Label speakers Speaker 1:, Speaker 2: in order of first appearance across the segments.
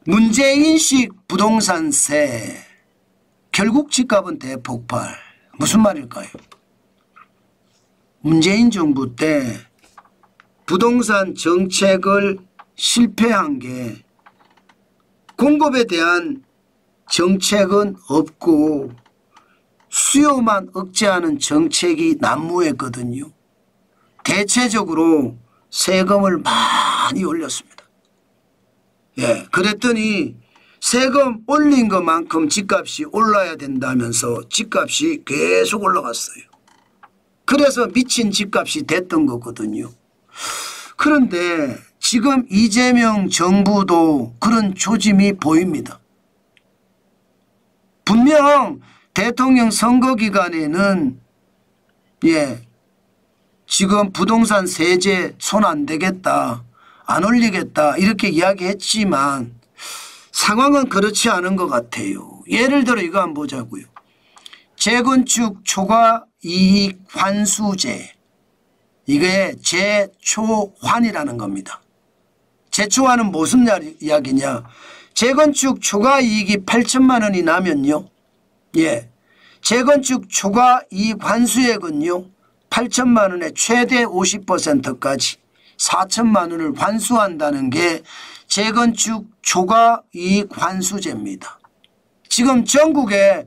Speaker 1: 문재인식 부동산세, 결국 집값은 대폭발. 무슨 말일까요? 문재인 정부 때 부동산 정책을 실패한 게 공급에 대한 정책은 없고 수요만 억제하는 정책이 난무했거든요. 대체적으로 세금을 많이 올렸습니다. 예, 그랬더니 세금 올린 것만큼 집값이 올라야 된다면서 집값이 계속 올라갔어요. 그래서 미친 집값이 됐던 거거든요. 그런데 지금 이재명 정부도 그런 조짐이 보입니다. 분명 대통령 선거 기간에는 지금 부동산 세제 손 안 대겠다, 안 올리겠다 이렇게 이야기했지만 상황은 그렇지 않은 것 같아요. 예를 들어 이거 한번 보자고요. 재건축 초과 이익 환수제, 이게 재초환이라는 겁니다. 재초환은 무슨 이야기냐. 재건축 초과 이익이 8천만 원이 나면요, 재건축 초과 이익 환수액은요 8천만 원의 최대 50%까지 4천만 원을 환수한다는 게 재건축 초과 이익 환수제입니다. 지금 전국에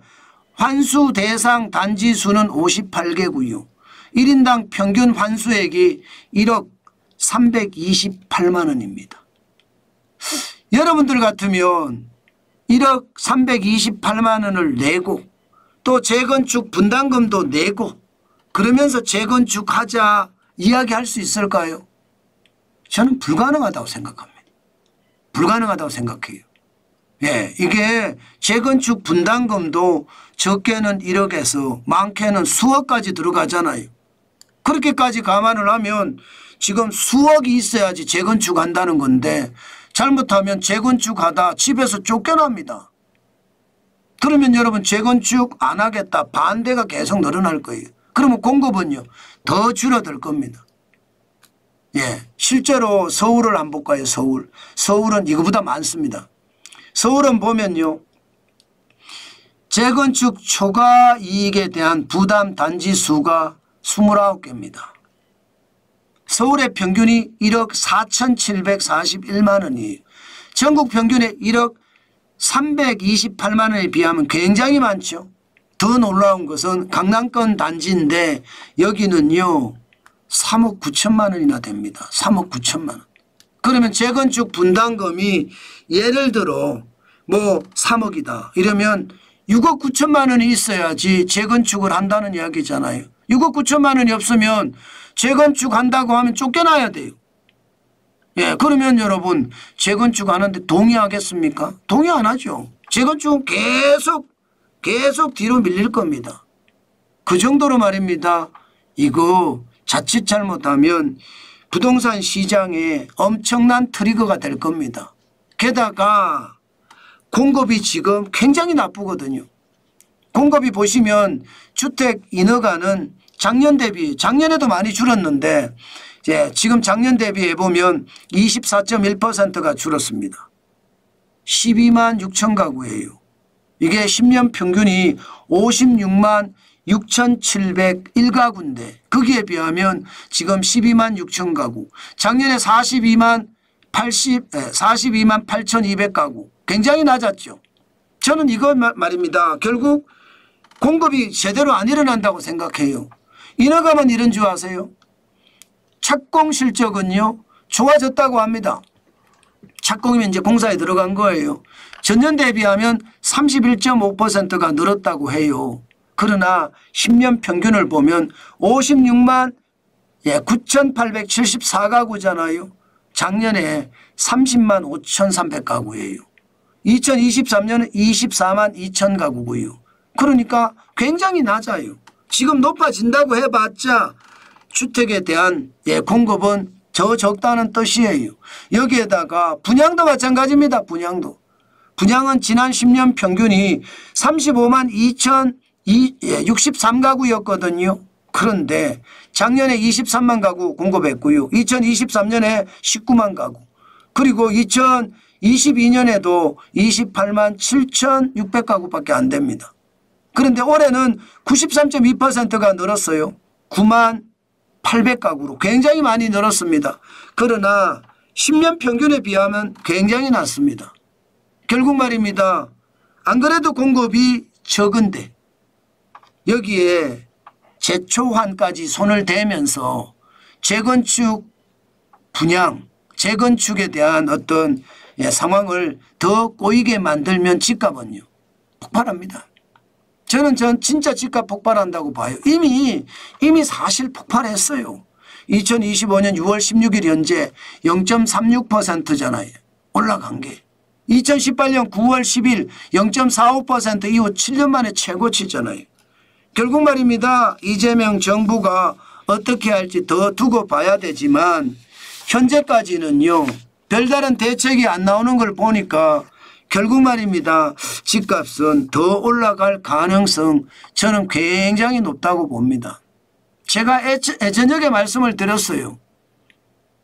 Speaker 1: 환수 대상 단지 수는 58개고요. 1인당 평균 환수액이 1억 328만 원입니다. 여러분들 같으면 1억 328만 원을 내고 또 재건축 분담금도 내고 그러면서 재건축하자 이야기할 수 있을까요? 저는 불가능하다고 생각합니다. 불가능하다고 생각해요. 이게 재건축 분담금도 적게는 1억에서 많게는 수억까지 들어가잖아요. 그렇게까지 감안을 하면 지금 수억이 있어야지 재건축한다는 건데 잘못하면 재건축하다 집에서 쫓겨납니다. 그러면 여러분 재건축 안 하겠다 반대가 계속 늘어날 거예요. 그러면 공급은요 더 줄어들 겁니다. 실제로 서울을 안 볼까요? 서울은 이거보다 많습니다. 서울은 보면요 재건축 초과 이익에 대한 부담 단지 수가 29개입니다. 서울의 평균이 1억 4,741만 원이에요. 전국 평균의 1억 328만 원에 비하면 굉장히 많죠. 더 놀라운 것은 강남권 단지인데 여기는요 3억 9천만 원이나 됩니다. 3억 9천만 원. 그러면 재건축 분담금이 예를 들어 뭐 3억이다 이러면 6억 9천만 원이 있어야지 재건축을 한다는 이야기잖아요. 6억 9천만 원이 없으면 재건축한다고 하면 쫓겨나야 돼요. 그러면 여러분 재건축하는데 동의하겠습니까? 동의 안 하죠. 재건축은 계속 뒤로 밀릴 겁니다. 그 정도로 말입니다. 이거 자칫 잘못하면 부동산 시장에 엄청난 트리거가 될 겁니다. 게다가 공급이 지금 굉장히 나쁘거든요. 공급이 보시면 주택 인허가는 작년 대비 작년에도 많이 줄었는데 지금 작년 대비해 보면 24.1%가 줄었습니다. 12만 6천 가구예요. 이게 10년 평균이 56만 6,701가구인데 거기에 비하면 지금 12만 6천 가구, 작년에 42만 8,200가구 굉장히 낮았죠. 저는 이거 말입니다. 결국 공급이 제대로 안 일어난다고 생각해요. 인허가만 이런 줄 아세요? 착공 실적은요 좋아졌다고 합니다. 착공이면 이제 공사에 들어간 거예요. 전년 대비하면 31.5%가 늘었다고 해요. 그러나 10년 평균을 보면 56만 9,874가구잖아요. 작년에 30만 5,300가구예요. 2023년은 24만 2천 가구고요. 그러니까 굉장히 낮아요. 지금 높아진다고 해봤자 주택에 대한 공급은 더 적다는 뜻이에요. 여기에다가 분양도 마찬가지입니다. 분양은 지난 10년 평균이 35만 2,063가구였거든요. 그런데 작년에 23만 가구 공급했고요. 2023년에 19만 가구. 그리고 22년에도 28만 7,600가구밖에 안 됩니다. 그런데 올해는 93.2%가 늘었어요. 9만 800가구로 굉장히 많이 늘었습니다. 그러나 10년 평균에 비하면 굉장히 낮습니다. 결국 말입니다. 안 그래도 공급이 적은데 여기에 재초환까지 손을 대면서 재건축 분양, 재건축에 대한 어떤 상황을 더 꼬이게 만들면 집값은요 폭발합니다. 저는 진짜 집값 폭발한다고 봐요. 이미 사실 폭발했어요. 2025년 6월 16일 현재 0.36%잖아요. 올라간 게. 2018년 9월 10일 0.45% 이후 7년 만에 최고치잖아요. 결국 말입니다. 이재명 정부가 어떻게 할지 더 두고 봐야 되지만 현재까지는요. 별다른 대책이 안 나오는 걸 보니까 결국 말입니다. 집값은 더 올라갈 가능성 저는 굉장히 높다고 봅니다. 제가 저녁에 말씀을 드렸어요.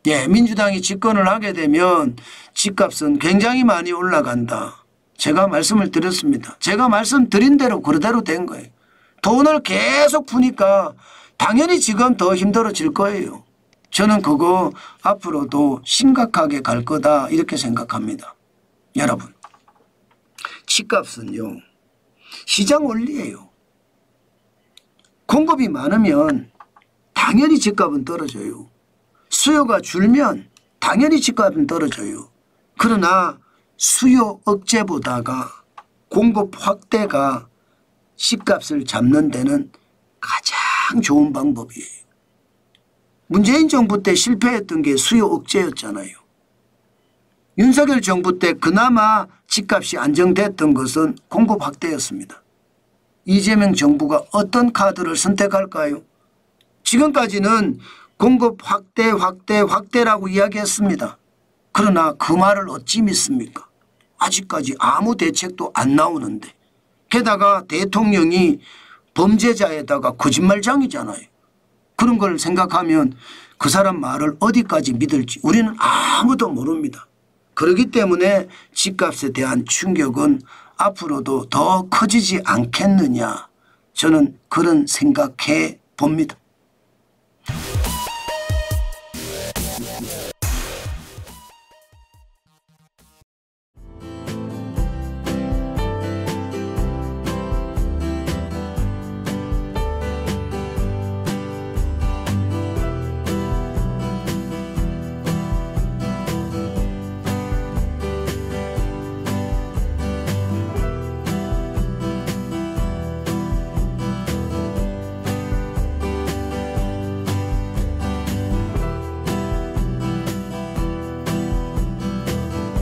Speaker 1: 예, 민주당이 집권을 하게 되면 집값은 굉장히 많이 올라간다. 제가 말씀을 드렸습니다. 제가 말씀드린 대로 그대로 된 거예요. 돈을 계속 푸니까 당연히 지금 더 힘들어질 거예요. 저는 그거 앞으로도 심각하게 갈 거다 이렇게 생각합니다. 여러분, 집값은요 시장 원리예요. 공급이 많으면 당연히 집값은 떨어져요. 수요가 줄면 당연히 집값은 떨어져요. 그러나 수요 억제보다가 공급 확대가 집값을 잡는 데는 가장 좋은 방법이에요. 문재인 정부 때 실패했던 게 수요 억제였잖아요. 윤석열 정부 때 그나마 집값이 안정됐던 것은 공급 확대였습니다. 이재명 정부가 어떤 카드를 선택할까요? 지금까지는 공급 확대라고 이야기했습니다. 그러나 그 말을 어찌 믿습니까? 아직까지 아무 대책도 안 나오는데 게다가 대통령이 범죄자에다가 거짓말장이잖아요. 그런 걸 생각하면 그 사람 말을 어디까지 믿을지 우리는 아무도 모릅니다. 그렇기 때문에 집값에 대한 충격은 앞으로도 더 커지지 않겠느냐 저는 그런 생각해 봅니다.